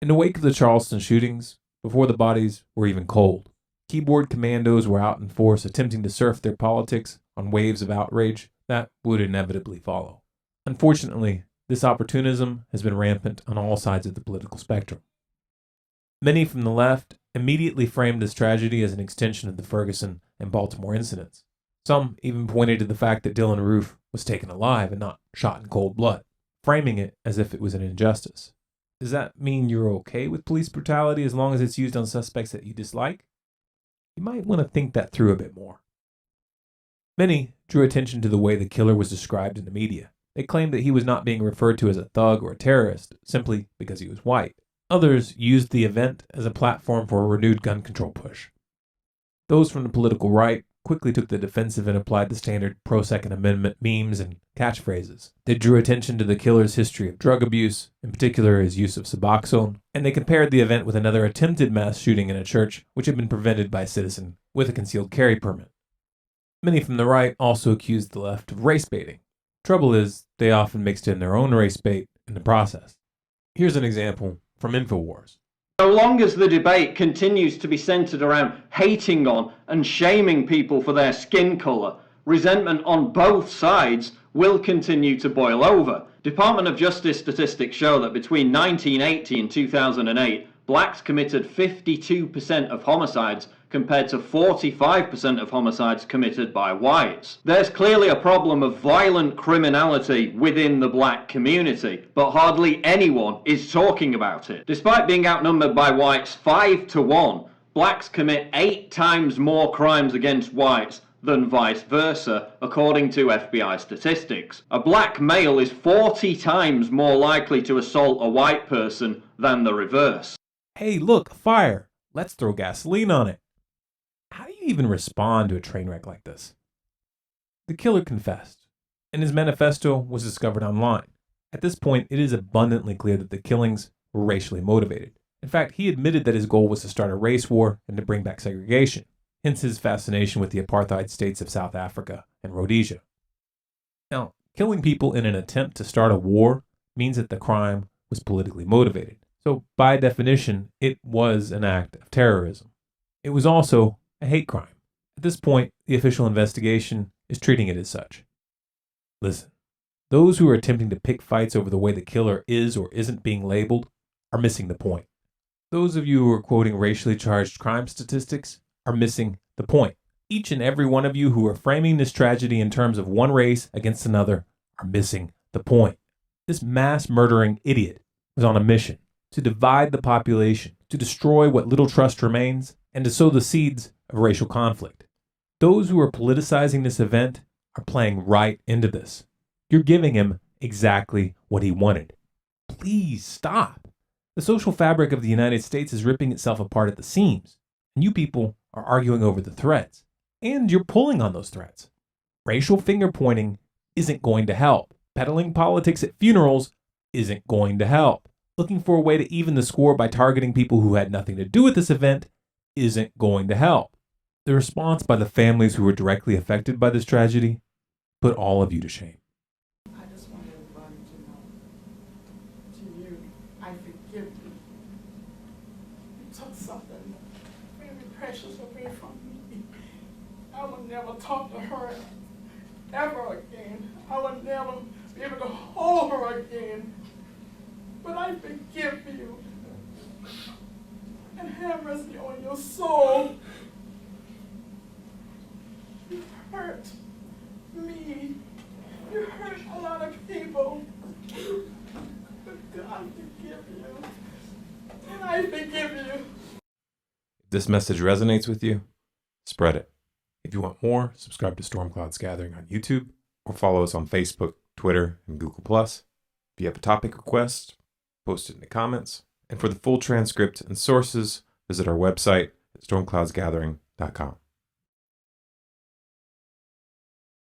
In the wake of the Charleston shootings, before the bodies were even cold, keyboard commandos were out in force attempting to surf their politics on waves of outrage that would inevitably follow. Unfortunately, this opportunism has been rampant on all sides of the political spectrum. Many from the left immediately framed this tragedy as an extension of the Ferguson and Baltimore incidents. Some even pointed to the fact that Dylan Roof was taken alive and not shot in cold blood, framing it as if it was an injustice. Does that mean you're okay with police brutality as long as it's used on suspects that you dislike? You might want to think that through a bit more. Many drew attention to the way the killer was described in the media. They claimed that he was not being referred to as a thug or a terrorist simply because he was white. Others used the event as a platform for a renewed gun control push. Those from the political right quickly took the defensive and applied the standard pro-Second Amendment memes and catchphrases. They drew attention to the killer's history of drug abuse, in particular his use of Suboxone, and they compared the event with another attempted mass shooting in a church which had been prevented by a citizen with a concealed carry permit. Many from the right also accused the left of race baiting. Trouble is, they often mixed in their own race bait in the process. Here's an example from InfoWars. So long as the debate continues to be centered around hating on and shaming people for their skin color, resentment on both sides will continue to boil over. Department of Justice statistics show that between 1980 and 2008, blacks committed 52% of homicides compared to 45% of homicides committed by whites. There's clearly a problem of violent criminality within the black community, but hardly anyone is talking about it. Despite being outnumbered by whites 5-1, blacks commit 8 times more crimes against whites than vice versa, according to FBI statistics. A black male is 40 times more likely to assault a white person than the reverse. Hey, look, a fire. Let's throw gasoline on it. How do you even respond to a train wreck like this? The killer confessed, and his manifesto was discovered online. At this point, it is abundantly clear that the killings were racially motivated. In fact, he admitted that his goal was to start a race war and to bring back segregation, hence his fascination with the apartheid states of South Africa and Rhodesia. Now, killing people in an attempt to start a war means that the crime was politically motivated. So, by definition, it was an act of terrorism. It was also a hate crime. At this point, the official investigation is treating it as such. Listen, those who are attempting to pick fights over the way the killer is or isn't being labeled are missing the point. Those of you who are quoting racially charged crime statistics are missing the point. Each and every one of you who are framing this tragedy in terms of one race against another are missing the point. This mass murdering idiot was on a mission to divide the population, to destroy what little trust remains, and to sow the seeds of racial conflict. Those who are politicizing this event are playing right into this. You're giving him exactly what he wanted. Please stop. The social fabric of the United States is ripping itself apart at the seams, and you people are arguing over the threads, and you're pulling on those threads. Racial finger-pointing isn't going to help. Peddling politics at funerals isn't going to help. Looking for a way to even the score by targeting people who had nothing to do with this event isn't going to help. The response by the families who were directly affected by this tragedy put all of you to shame. I just want everybody to know, to you, I forgive you. You took something very precious away from me. I will never talk to her ever again. I will never be able to hold her again. But I forgive you. And have mercy on your soul. You hurt me. You hurt a lot of people. But God forgive you. And I forgive you. If this message resonates with you, spread it. If you want more, subscribe to StormCloudsGathering on YouTube or follow us on Facebook, Twitter, and Google+. If you have a topic request, post it in the comments. And for the full transcript and sources, visit our website at stormcloudsgathering.com.